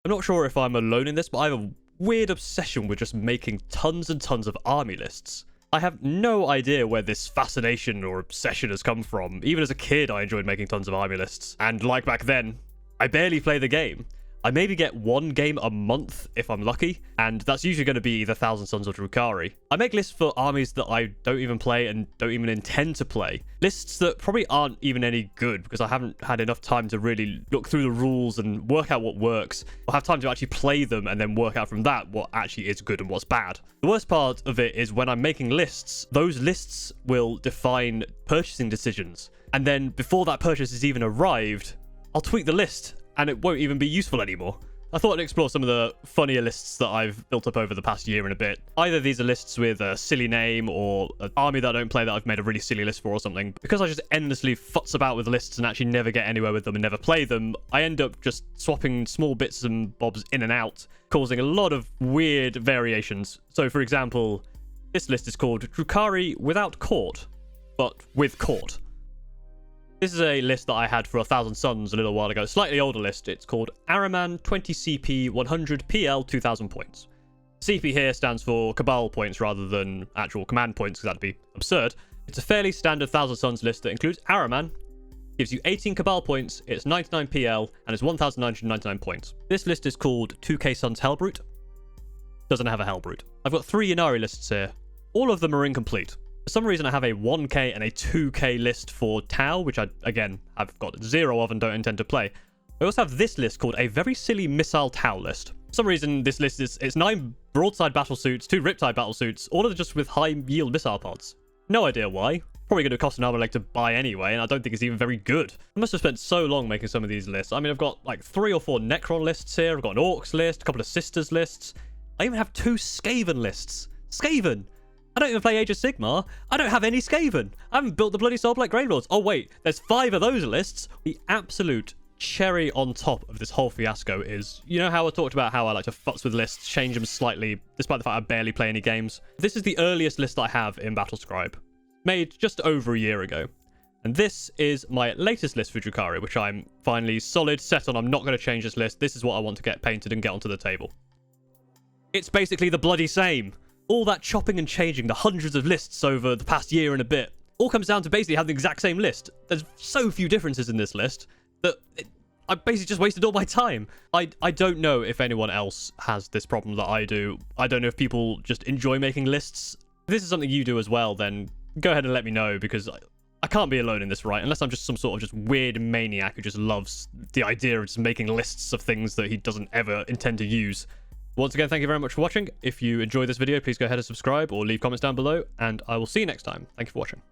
I'm not sure if I'm alone in this, but I have a weird obsession with just making tons and tons of army lists. I have no idea where this fascination or obsession has come from. Even as a kid, I enjoyed making tons of army lists. And like back then, I barely play the game. I maybe get one game a month if I'm lucky, and that's usually going to be either Thousand Sons or Drukhari. I make lists for armies that I don't even play and don't even intend to play. Lists that probably aren't even any good because I haven't had enough time to really look through the rules and work out what works, or have time to actually play them and then work out from that what actually is good and what's bad. The worst part of it is when I'm making lists, those lists will define purchasing decisions. And then before that purchase has even arrived, I'll tweak the list and it won't even be useful anymore. I thought I'd explore some of the funnier lists that I've built up over the past year and a bit. Either these are lists with a silly name or an army that I don't play that I've made a really silly list for or something. Because I just endlessly futz about with lists and actually never get anywhere with them and never play them, I end up just swapping small bits and bobs in and out, causing a lot of weird variations. So for example, this list is called Drukhari without court, but with court. This is a list that I had for 1,000 Sons a little while ago. Slightly older list. It's called Araman 20 CP 100 PL 2,000 points. CP here stands for Cabal points rather than actual command points because that'd be absurd. It's a fairly standard 1,000 Sons list that includes Araman, gives you 18 Cabal points, it's 99 PL, and it's 1,999 points. This list is called 2K Sons Helbrute. Doesn't have a Helbrute. I've got 3 Ynnari lists here. All of them are incomplete. For some reason, I have a 1k and a 2k list for Tau, which I, again, have got 0 of and don't intend to play. I also have this list called a very silly Missile Tau list. For some reason, this list is it's 9 broadside battle suits, 2 riptide battle suits, all of them just with high yield missile pods. No idea why. Probably going to cost an armor leg to buy anyway, and I don't think it's even very good. I must have spent so long making some of these lists. I mean, I've got like 3 or 4 Necron lists here. I've got an Orcs list, a couple of Sisters lists. I even have 2 Skaven lists. Skaven! I don't even play Age of Sigmar. I don't have any Skaven. I haven't built the bloody Soulblight Gravelords. Oh wait, there's 5 of those lists. The absolute cherry on top of this whole fiasco is, you know how I talked about how I like to futz with lists, change them slightly, despite the fact I barely play any games? This is the earliest list I have in Battlescribe, made just over a year ago. And this is my latest list for Drukhari, which I'm finally solid set on. I'm not going to change this list. This is what I want to get painted and get onto the table. It's basically the bloody same. All that chopping and changing, the hundreds of lists over the past year and a bit, all comes down to basically having the exact same list. There's so few differences in this list that I basically just wasted all my time. I don't know if anyone else has this problem that I do. I don't know if people just enjoy making lists. If this is something you do as well, then go ahead and let me know, because I can't be alone in this, right? Unless I'm just some sort of just weird maniac who just loves the idea of just making lists of things that he doesn't ever intend to use. Once again, thank you very much for watching. If you enjoyed this video, please go ahead and subscribe or leave comments down below, and I will see you next time. Thank you for watching.